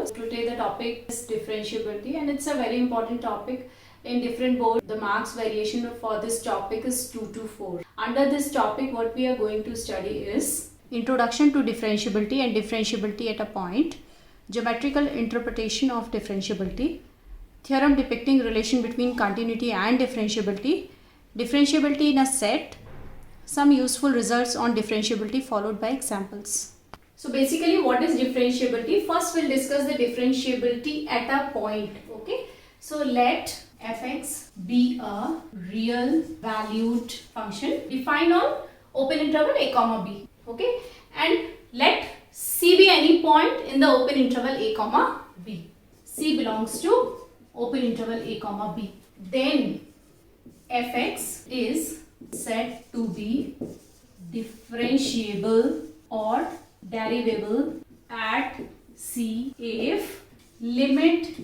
course. Today the topic is differentiability, and it's a very important topic in different boards. The marks variation for this topic is 2 to 4. Under this topic, what we are going to study is Introduction to Differentiability and Differentiability at a Point, Geometrical Interpretation of Differentiability, Theorem depicting relation between continuity and differentiability, differentiability in a set, some useful results on differentiability followed by examples. So basically, what is differentiability? First we'll discuss the differentiability at a point. Okay, so let fx be a real valued function defined on open interval a comma b. Okay, and let c be any point in the open interval a comma b. C belongs to open interval a comma b. Then fx is said to be differentiable or derivable at c if limit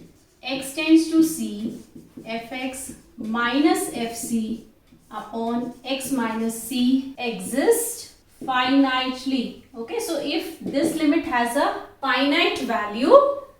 x tends to c fx minus fc upon x minus c exists finitely. Okay, so if this limit has a finite value,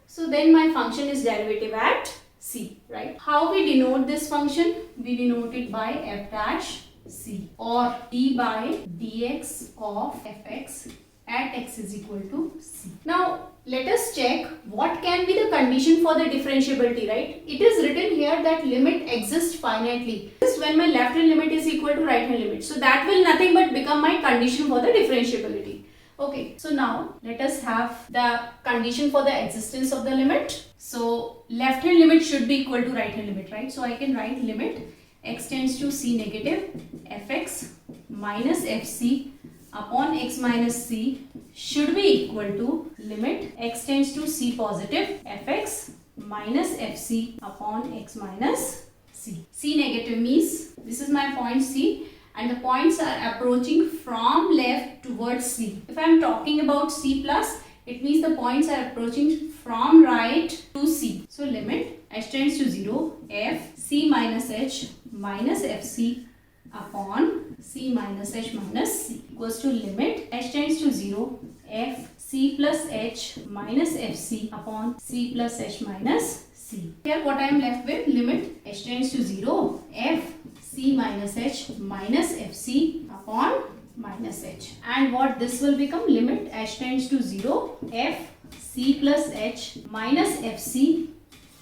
so then my function is derivative at c, right? How we denote this function? We denote it by f dash c or d by dx of fx at x is equal to c. Now let us check what can be the condition for the differentiability, right? It is written here that limit exists finitely. Just when my left hand limit is equal to right hand limit. So that will nothing but become my condition for the differentiability. Okay, so now let us have the condition for the existence of the limit. So left hand limit should be equal to right hand limit, right? So I can write limit x tends to c negative fx minus fc upon x minus c should be equal to limit x tends to c positive fx minus fc upon x minus c. C negative means this is my point c and the points are approaching from left towards c. If I am talking about c plus, it means the points are approaching from right to c. So limit h tends to 0 f c minus h minus fc upon c minus h minus c equals to limit h tends to 0 f c plus h minus fc upon c plus h minus c. Here what I am left with, limit h tends to 0 f c minus h minus fc upon minus h, and what this will become, limit h tends to 0 f c plus h minus fc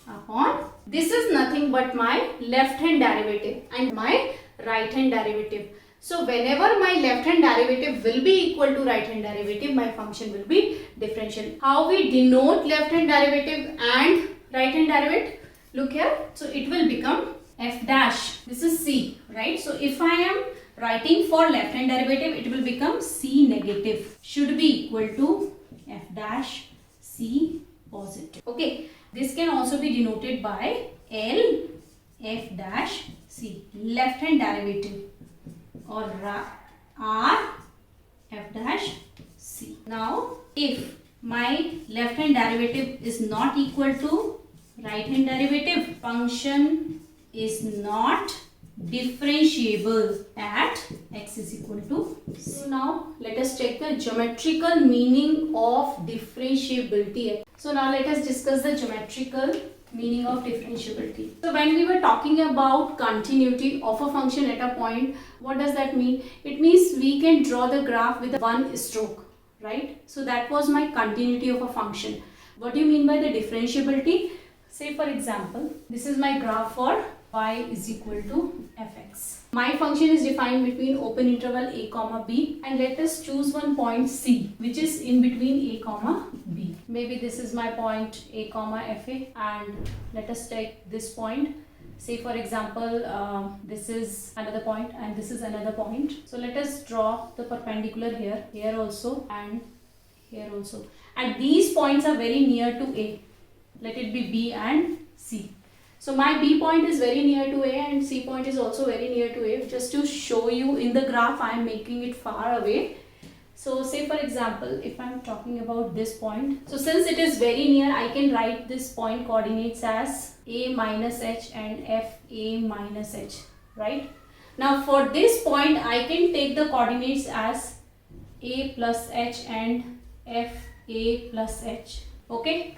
upon, this is nothing but my left hand derivative and my right hand derivative. So whenever my left hand derivative will be equal to right hand derivative, my function will be differential. How we denote left hand derivative and right hand derivative? Look here. So it will become f dash. This is c, right? So if I am writing for left hand derivative, it will become c negative should be equal to f dash c positive. Okay. This can also be denoted by L f dash c, left hand derivative, or R f dash c. Now if my left hand derivative is not equal to right hand derivative, function is not differentiable at x is equal to c. So now let us check the geometrical meaning of differentiability. So now let us discuss the geometrical meaning of differentiability. So when we were talking about continuity of a function at a point, what does that mean? It means we can draw the graph with one stroke, right? So that was my continuity of a function. What do you mean by the differentiability? Say for example, this is my graph for y is equal to fx. My function is defined between open interval a comma b, and let us choose one point c which is in between a comma b. Maybe this is my point a comma fa, and let us take this point. Say for example, this is another point and this is another point. So let us draw the perpendicular here, here also and here also. And these points are very near to a. Let it be b and c. So my B point is very near to A and C point is also very near to A. Just to show you in the graph, I am making it far away. So say for example, if I am talking about this point, so since it is very near, I can write this point coordinates as A minus H and F A minus H, right? Now for this point, I can take the coordinates as A plus H and F A plus H, okay?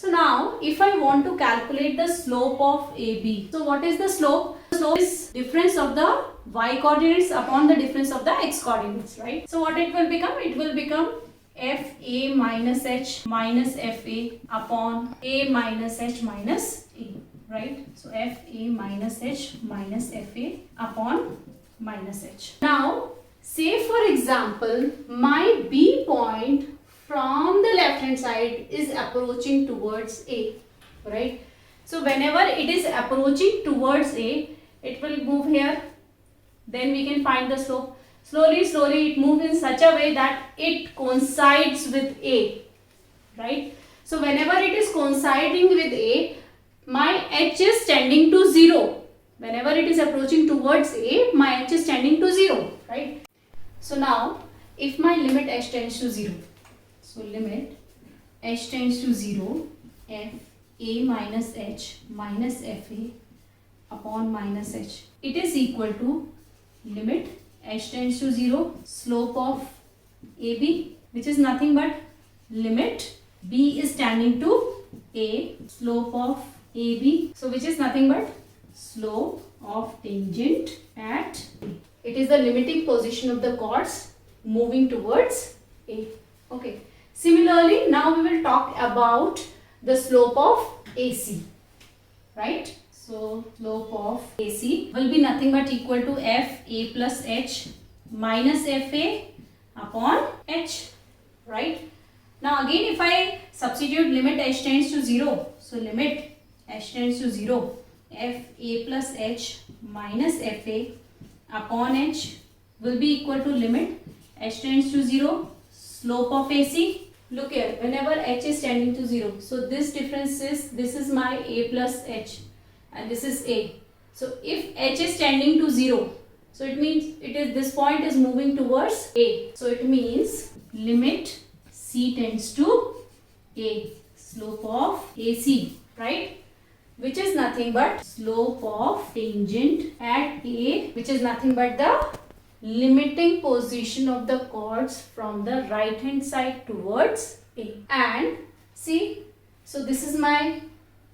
So now if I want to calculate the slope of AB, so what is the slope? The slope is difference of the y coordinates upon the difference of the x coordinates, right? So what it will become? It will become FA minus H minus FA upon A minus H minus A, right? So FA minus H minus FA upon minus H. Now say for example my B point from the left hand side is approaching towards A, right? So whenever it is approaching towards A, it will move here, then we can find the slope. Slowly it moves in such a way that it coincides with A, right? So whenever it is coinciding with A, my H is tending to 0. Whenever it is approaching towards A, my H is tending to 0, right? So now if my limit H tends to 0, so limit H tends to 0, F A minus H minus FA upon minus H, it is equal to limit H tends to 0, slope of AB, which is nothing but limit B is tending to A, slope of AB, so which is nothing but slope of tangent at A. It is the limiting position of the chords moving towards A. Okay. Similarly, now we will talk about the slope of AC, right? So slope of AC will be nothing but equal to FA plus H minus FA upon H, right? Now again if I substitute limit H tends to 0, so limit H tends to 0, FA plus H minus FA upon H will be equal to limit H tends to 0, slope of AC. Look here, whenever H is tending to 0, so this difference is, this is my A plus H and this is A. So if H is tending to 0, so it means it is, this point is moving towards A. So it means limit C tends to A, slope of AC, right? Which is nothing but slope of tangent at A, which is nothing but the limiting position of the chords from the right hand side towards A. And see, so this is my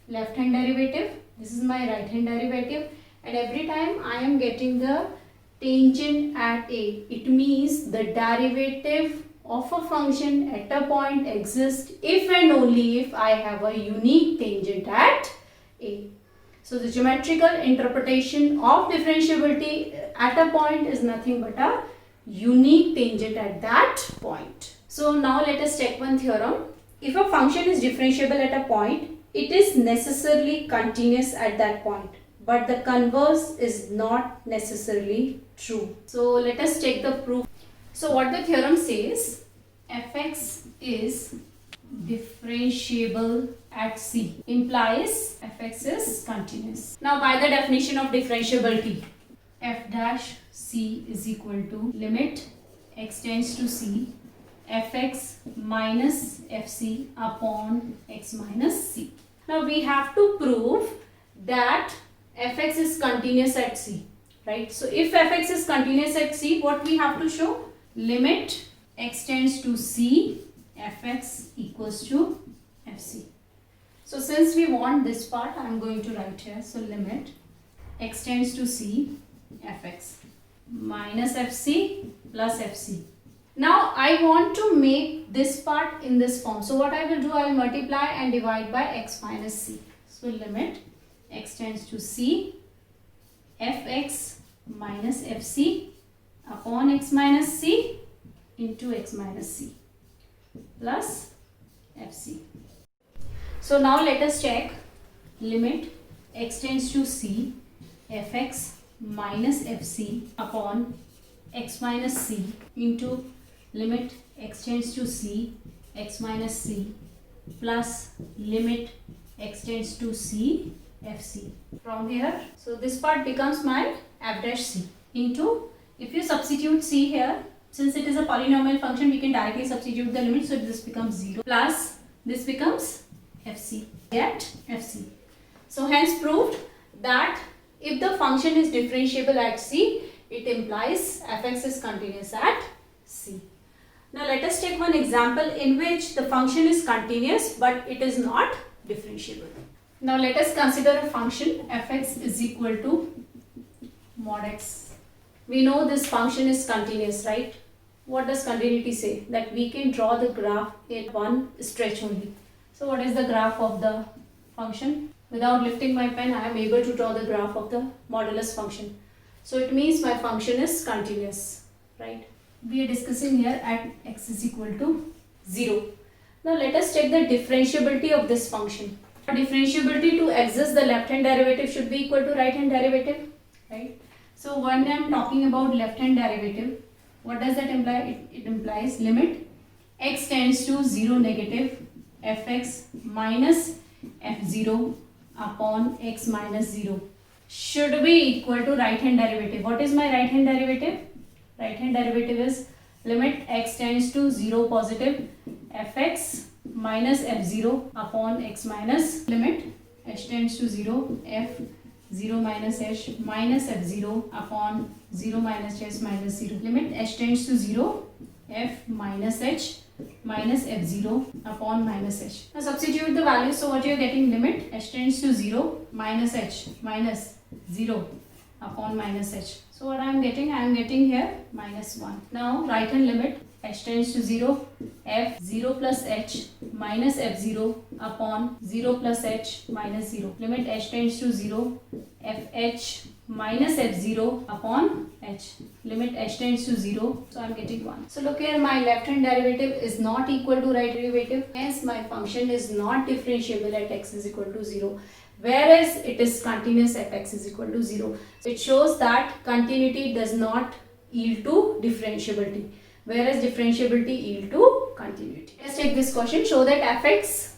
left hand derivative, this is my right hand derivative, and every time I am getting the tangent at A, it means the derivative of a function at a point exists if and only if I have a unique tangent at A. So the geometrical interpretation of differentiability at a point is nothing but a unique tangent at that point. So now let us check one theorem. If a function is differentiable at a point, it is necessarily continuous at that point, but the converse is not necessarily true. So let us check the proof. So what the theorem says, fx is differentiable at C implies fx is continuous. Now by the definition of differentiability, f dash C is equal to limit x tends to C fx minus fc upon x minus C. Now we have to prove that fx is continuous at C, right? So if fx is continuous at C, what we have to show? Limit x tends to C fx equals to fc. So since we want this part, I am going to write here. So limit x tends to C fx minus fc plus fc. Now I want to make this part in this form. So what I will do, I will multiply and divide by x minus c. So limit x tends to C fx minus fc upon x minus c into x minus c plus fc. So now let us check limit x tends to C fx minus fc upon x minus c into limit x tends to C x minus c plus limit x tends to C fc. From here, so this part becomes my f dash c into, if you substitute c here, since it is a polynomial function, we can directly substitute the limit, so this becomes 0 plus this becomes fc at fc. So hence proved that if the function is differentiable at C, it implies fx is continuous at C. Now let us take one example in which the function is continuous but it is not differentiable. Now let us consider a function fx is equal to mod x. We know this function is continuous, right? What does continuity say? That we can draw the graph in one stretch only. So what is the graph of the function? Without lifting my pen, I am able to draw the graph of the modulus function. So it means my function is continuous, right? We are discussing here at x is equal to 0. Now let us check the differentiability of this function. For differentiability to exist, the left hand derivative should be equal to right hand derivative, right? So when I am talking about left hand derivative, what does that imply? It implies limit x tends to 0 negative fx minus f0 upon x minus 0 should be equal to right hand derivative. What is my right hand derivative? Right hand derivative is limit x tends to 0 positive fx minus f0 upon x minus limit h tends to 0 f0 minus h minus f0 upon 0 minus h minus 0. Limit h tends to 0 f minus h minus f0 upon minus h. Now substitute the values. So what you are getting, limit h tends to 0 minus h minus 0 upon minus h. So what I am getting? I am getting here minus 1. Now right hand limit h tends to 0 f0 plus h minus f0 upon 0 plus h minus 0. Limit h tends to 0 fh minus f0 upon h. Limit h tends to 0. So I am getting 1. So look here, my left hand derivative is not equal to right derivative. Hence my function is not differentiable at x is equal to 0. Whereas it is continuous at x is equal to 0. So it shows that continuity does not yield to differentiability, whereas differentiability yield to continuity. Let's take this question. Show that fx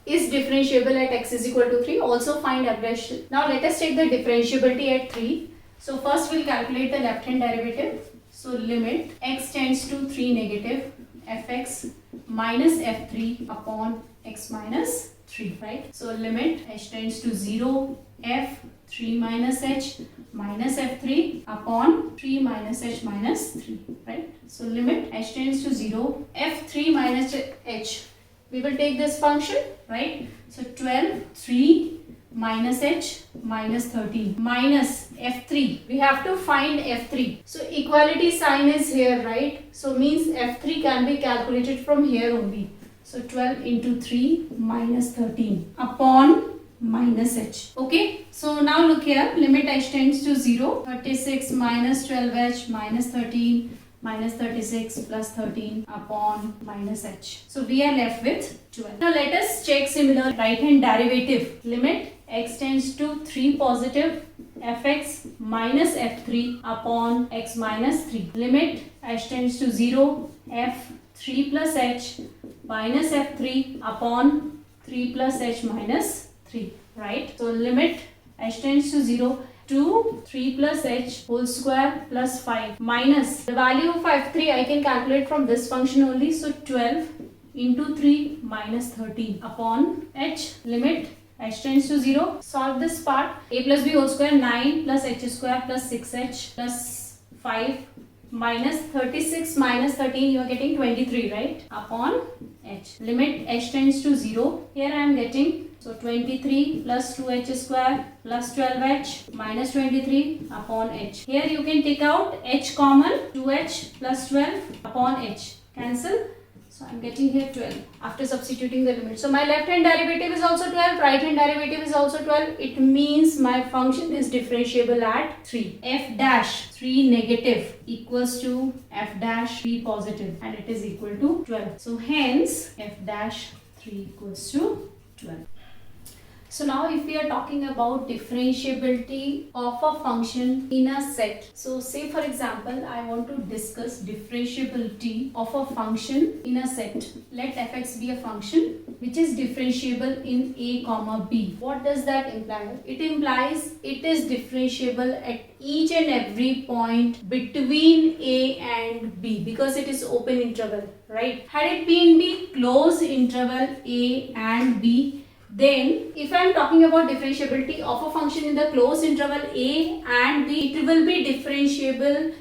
is differentiable at x is equal to 3. Also find aggression. Now let us take the differentiability at 3. So first we'll calculate the left hand derivative. So limit x tends to 3 negative fx minus f3 upon x minus 3, right? So limit h tends to 0 f3 minus h minus f3 upon 3 minus h minus 3, right? So limit h tends to 0 f3 minus h. We will take this function, right? So 12 3 minus h minus 13 minus f3. We have to find f3. So equality sign is here, right? So means f3 can be calculated from here only. So 12 into 3 minus 13 upon minus h. Okay, so now look here, limit h tends to 0, 36 minus 12h minus 13 minus 36 plus 13 upon minus h. So we are left with 12. Now let us check similar right hand derivative. Limit x tends to 3 positive fx minus f3 upon x minus 3. Limit h tends to 0 f3 plus h minus f3 upon 3 plus h minus 3, right? So limit h tends to 0 2 3 plus h whole square plus 5 minus the value of f3 I can calculate from this function only. So 12 into 3 minus 13 upon h. Limit h tends to 0. Solve this part. A plus b whole square 9 plus h square plus 6h plus 5 minus 36 minus 13, you are getting 23, right? Upon h. Limit h tends to 0. Here I am getting, so 23 plus 2h square plus 12h minus 23 upon h. Here you can take out h common, 2h plus 12 upon h. Cancel. So I am getting here 12 after substituting the limit. So my left hand derivative is also 12, right hand derivative is also 12. It means my function is differentiable at 3. F dash 3 negative equals to f dash 3 positive, and it is equal to 12. So hence f dash 3 equals to 12. So now if we are talking about differentiability of a function in a set. So say for example, I want to discuss differentiability of a function in a set. Let fx be a function which is differentiable in a comma b. What does that imply? It implies it is differentiable at each and every point between a and b, because it is open interval, right? Had it been the closed interval a and b, then if I am talking about differentiability of a function in the closed interval a and b, it will be differentiable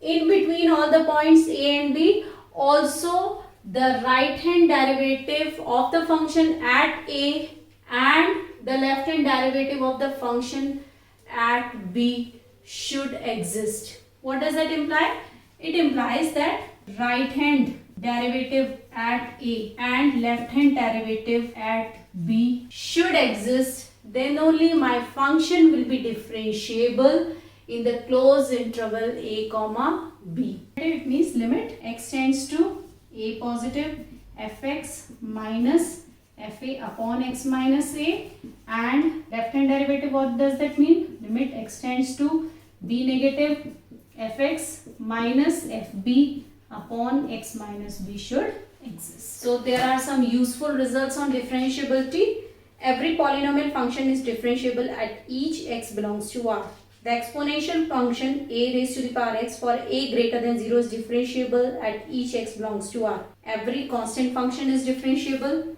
in between all the points a and b. Also the right hand derivative of the function at a and the left hand derivative of the function at b should exist. What does that imply? It implies that right hand derivative at a and left hand derivative at b should exist, then only my function will be differentiable in the closed interval a comma b. It means limit x tends to a positive fx minus fa upon x minus a, and left hand derivative, what does that mean? Limit x tends to b negative fx minus fb upon x minus b should exist. So there are some useful results on differentiability. Every polynomial function is differentiable at each x belongs to R. The exponential function a raised to the power x for a greater than 0 is differentiable at each x belongs to R. Every constant function is differentiable.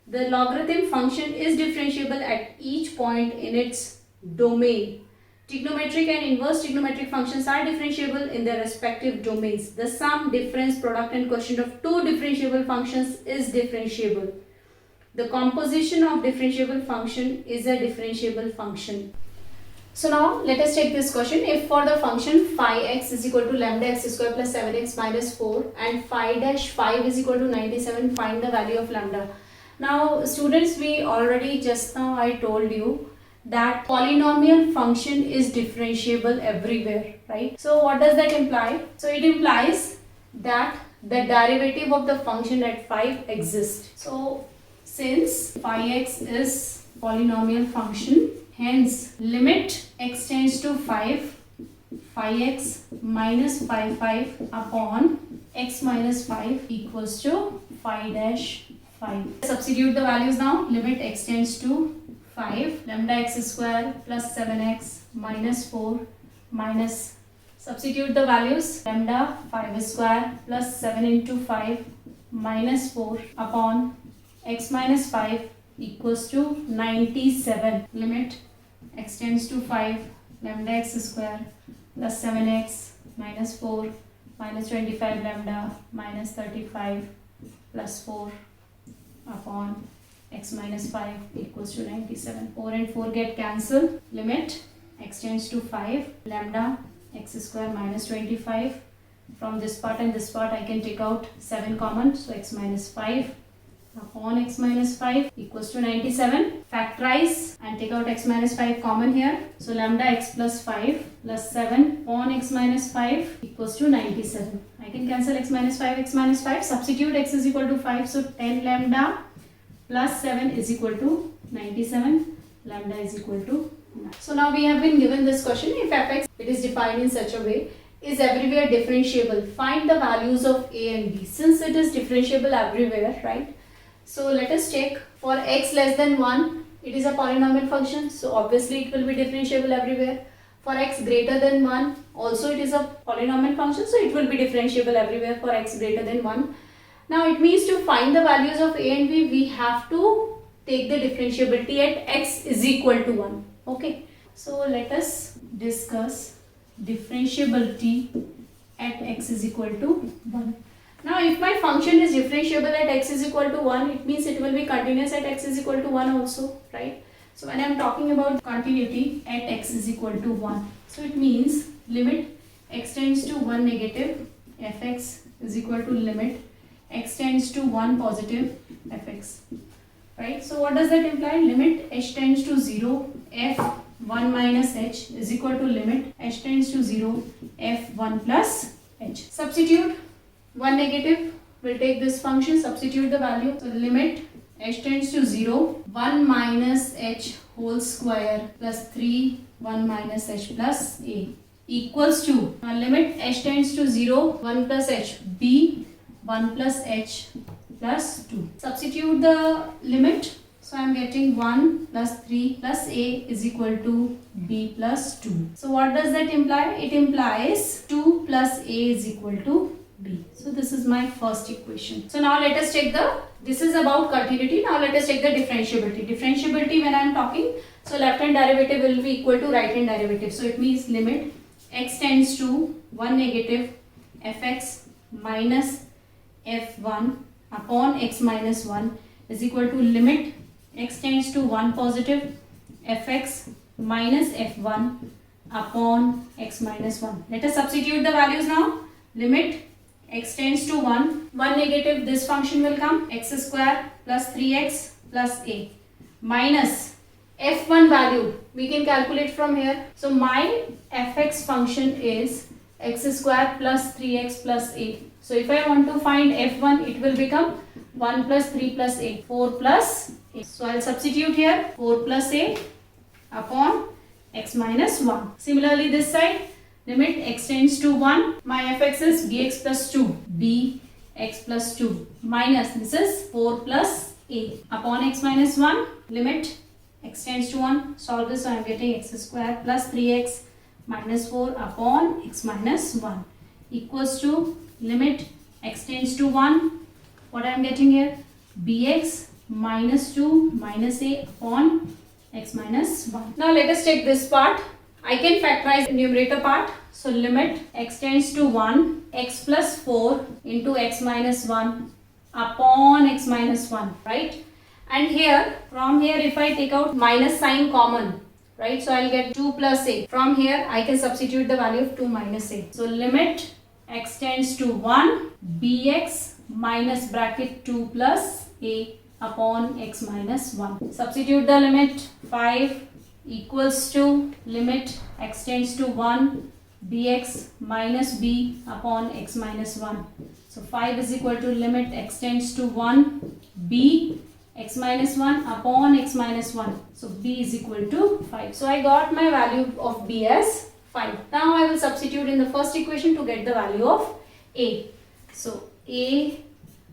The logarithm function is differentiable at each point in its domain. Trigonometric and inverse trigonometric functions are differentiable in their respective domains. The sum, difference, product and quotient of two differentiable functions is differentiable. The composition of differentiable function is a differentiable function. So now let us take this question. If for the function phi x is equal to lambda x square plus 7x minus 4 and phi dash 5 is equal to 97, find the value of lambda. Now students, we already just now I told you that polynomial function is differentiable everywhere, right? So what does that imply? So it implies that the derivative of the function at 5 exists. So since phi x is polynomial function, hence limit x tends to 5 phi x minus phi 5 upon x minus 5 equals to phi dash 5. Substitute the values now. Limit x tends to 5 lambda x square plus 7x minus 4 minus, substitute the values, lambda 5 square plus 7 into 5 minus 4 upon x minus 5 equals to 97. Limit x tends to 5 lambda x square plus 7x minus 4 minus 25 lambda minus 35 plus 4 upon x minus 5 equals to 97. 4 and 4 get cancelled. Limit x tends to 5 lambda x square minus 25. From this part and this part I can take out 7 common, so x minus 5 upon x minus 5 equals to 97. Factorize and take out x minus 5 common here. So lambda x plus 5 plus 7 upon x minus 5 equals to 97. I can cancel x minus 5, substitute x is equal to 5, so 10 lambda plus 7 is equal to 97, lambda is equal to 9. So now we have been given this question, if fx, it is defined in such a way, is everywhere differentiable, find the values of a and b. Since it is differentiable everywhere, right? So let us check. For x less than 1, it is a polynomial function, so obviously it will be differentiable everywhere. For x greater than 1, also it is a polynomial function, so it will be differentiable everywhere for x greater than 1. Now it means to find the values of a and b, we have to take the differentiability at x is equal to 1. Okay, so let us discuss differentiability at x is equal to 1. Now if my function is differentiable at x is equal to 1, it means it will be continuous at x is equal to 1 also, right? So when I am talking about continuity at x is equal to 1, so it means limit x tends to 1 negative fx is equal to limit x tends to 1 positive fx, right? So what does that imply? Limit h tends to 0 f1 minus h is equal to limit h tends to 0 f1 plus h. Substitute 1 negative, we'll take this function, substitute the value. So limit h tends to 0 1 minus h whole square plus 3 1 minus h plus a equals to limit h tends to 0 1 plus h b 1 plus h plus 2. Substitute the limit. So I am getting 1 plus 3 plus a is equal to b plus 2. So what does that imply? It implies 2 plus a is equal to b. So this is my first equation. So now let us check this is about continuity. Now let us check the differentiability. Differentiability when I am talking, so left hand derivative will be equal to right hand derivative. So it means limit x tends to 1 negative fx minus f1 upon x minus 1 is equal to limit x tends to 1 positive, fx minus f1 upon x minus 1. Let us substitute the values now. Limit x tends to 1 negative, this function will come x square plus 3x plus a minus f1 value we can calculate from here. So my fx function is x square plus 3x plus a. So if I want to find f1, it will become 1 plus 3 plus a, 4 plus a. So I'll substitute here 4 plus a upon x minus 1. Similarly this side, limit x tends to 1, my fx is bx plus 2, bx plus 2 minus this is 4 plus a upon x minus 1, limit x tends to 1, solve this, so I am getting x square plus 3x minus 4 upon x minus 1 equals to limit x tends to 1, what I am getting here, bx minus 2 minus a upon x minus 1. Now let us take this part. I can factorize the numerator part. So limit x tends to 1, x plus 4 into x minus 1 upon x minus 1, right? And here, from here if I take out minus sign common, right? So I'll get 2 plus a. From here I can substitute the value of 2 minus a. So limit x tends to 1, bx minus bracket 2 plus a upon x minus 1. Substitute the limit, 5 equals to limit x tends to 1, bx minus b upon x minus 1. So 5 is equal to limit x tends to 1, b x minus 1 upon x minus 1. So b is equal to 5. So I got my value of b as 5. Now I will substitute in the first equation to get the value of a. So a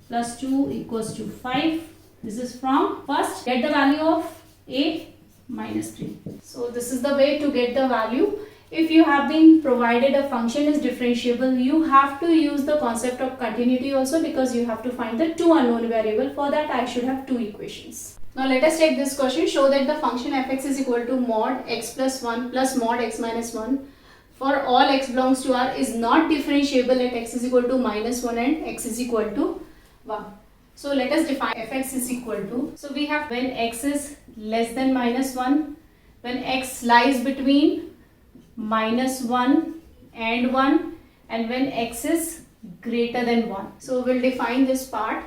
plus 2 equals to 5. This is from first, get the value of a minus 3. So this is the way to get the value. If you have been provided a function is differentiable, you have to use the concept of continuity also, because you have to find the two unknown variable. For that I should have two equations. Now let us take this question. Show that the function fx is equal to mod x plus 1 plus mod x minus 1 for all x belongs to R is not differentiable at x is equal to minus 1 and x is equal to 1. So let us define fx is equal to, so we have when x is less than minus 1, when x lies between minus 1 and 1, and when x is greater than 1. So we'll define this part.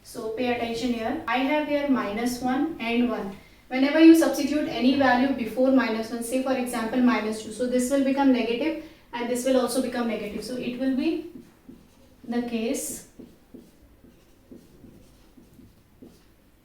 So pay attention here. I have here minus 1 and 1. Whenever you substitute any value before minus 1, say for example minus 2, so this will become negative and this will also become negative. So it will be the case.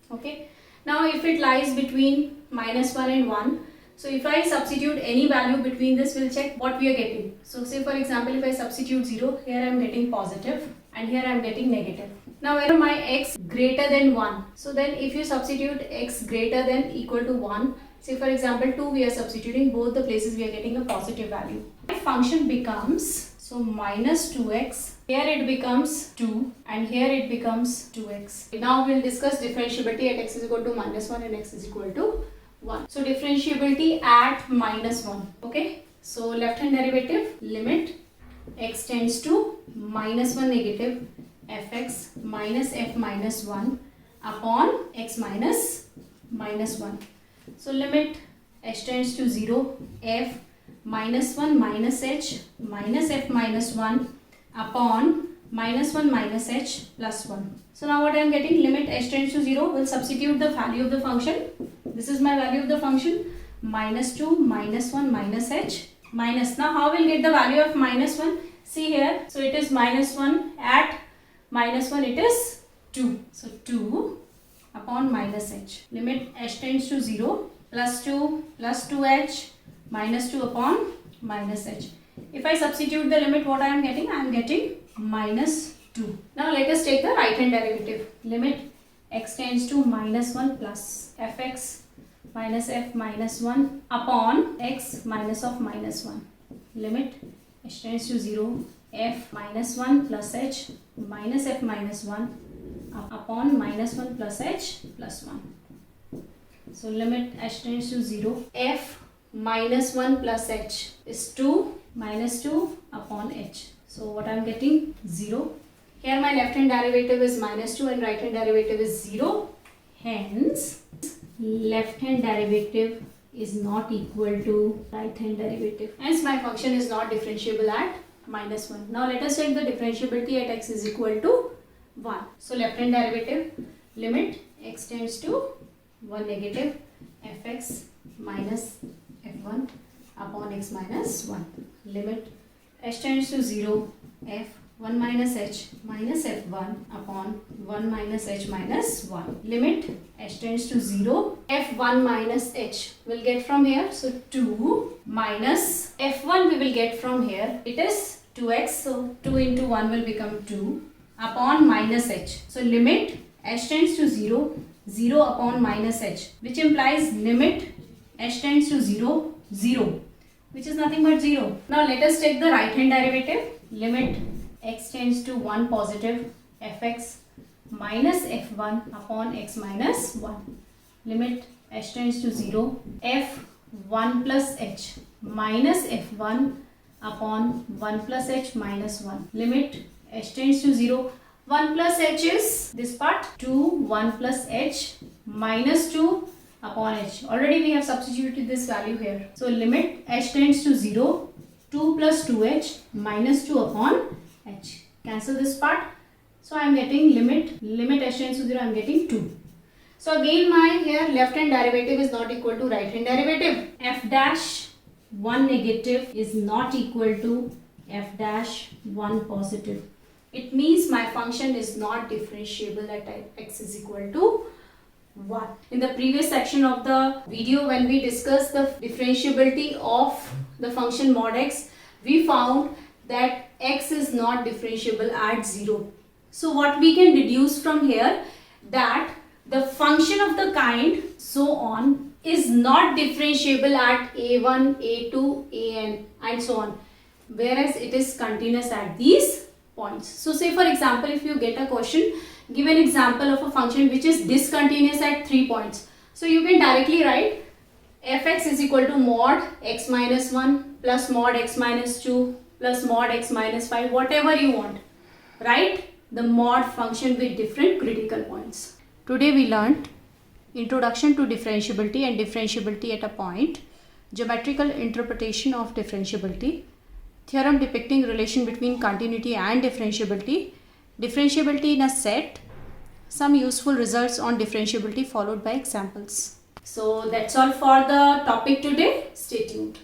Okay. Now if it lies between minus 1 and 1, so if I substitute any value between this, we'll check what we are getting. So say for example if I substitute 0, here I am getting positive and here I am getting negative. Now whenever my x greater than 1, so then if you substitute x greater than equal to 1, say for example 2 we are substituting, both the places we are getting a positive value. My function becomes, so minus 2x, here it becomes 2 and here it becomes 2x. Now we'll discuss differentiability at x is equal to minus 1 and x is equal to 1. So differentiability at minus 1. Okay. So left hand derivative, limit x tends to minus 1 negative fx minus f minus 1 upon x minus 1. So limit h tends to 0, f minus 1 minus h minus f minus 1 upon minus 1 minus h plus 1. So now what I am getting, limit h tends to 0, will substitute the value of the function. This is my value of the function, minus 2 minus 1 minus h minus. Now how will get the value of minus 1? See here, so it is minus 1, at minus 1 it is 2. So 2 upon minus h. Limit h tends to 0, plus 2 plus 2h minus 2 upon minus h. If I substitute the limit, what I am getting? I am getting minus 2. Now let us take the right hand derivative. Limit x tends to minus 1 plus fx minus f minus 1 upon x minus of minus 1. Limit h tends to 0, f minus 1 plus h minus f minus 1 upon minus 1 plus h plus 1. So limit h tends to 0, f minus 1 plus h is 2 minus 2 upon h. So what I am getting? 0. Here my left hand derivative is minus 2 and right hand derivative is 0. Hence, left hand derivative is not equal to right hand derivative. Hence, my function is not differentiable at -1. Now, let us check the differentiability at x is equal to 1. So, left hand derivative, limit x tends to 1 negative fx minus f1 upon x minus 1. Limit h tends to 0 f1 minus h minus f1 upon 1 minus h minus 1. Limit h tends to 0 f1 minus h will get from here. So 2 minus f1 we will get from here. It is 2x. So 2 into 1 will become 2 upon minus h. So limit h tends to 0 0 upon minus h, which implies limit h tends to 0 0, which is nothing but 0. Now let us take the right hand derivative. Limit x tends to 1 positive fx minus f1 upon x minus 1. Limit h tends to 0 f1 plus h minus f1 upon 1 plus h minus 1. Limit h tends to 0. 1 plus h is this part, 2 1 plus h minus 2 upon h. Already we have substituted this value here. So limit h tends to 0, 2 plus 2h minus 2 upon h. Cancel this part. So I am getting limit h tends to 0, I am getting 2. So again my here left hand derivative is not equal to right hand derivative. F dash 1 negative is not equal to f dash 1 positive. It means my function is not differentiable at x is equal to 1. In the previous section of the video, when we discussed the differentiability of the function mod x, we found that x is not differentiable at 0. So what we can deduce from here, that the function of the kind so on is not differentiable at a1, a2, an and so on, whereas it is continuous at these points. So say for example, if you get a question, give an example of a function which is discontinuous at 3 points. So you can directly write fx is equal to mod x minus 1 plus mod x minus 2 plus mod x minus 5, whatever you want. Write the mod function with different critical points. Today we learnt introduction to differentiability and differentiability at a point, geometrical interpretation of differentiability, theorem depicting relation between continuity and differentiability, differentiability in a set, some useful results on differentiability followed by examples. So that's all for the topic today. Stay tuned.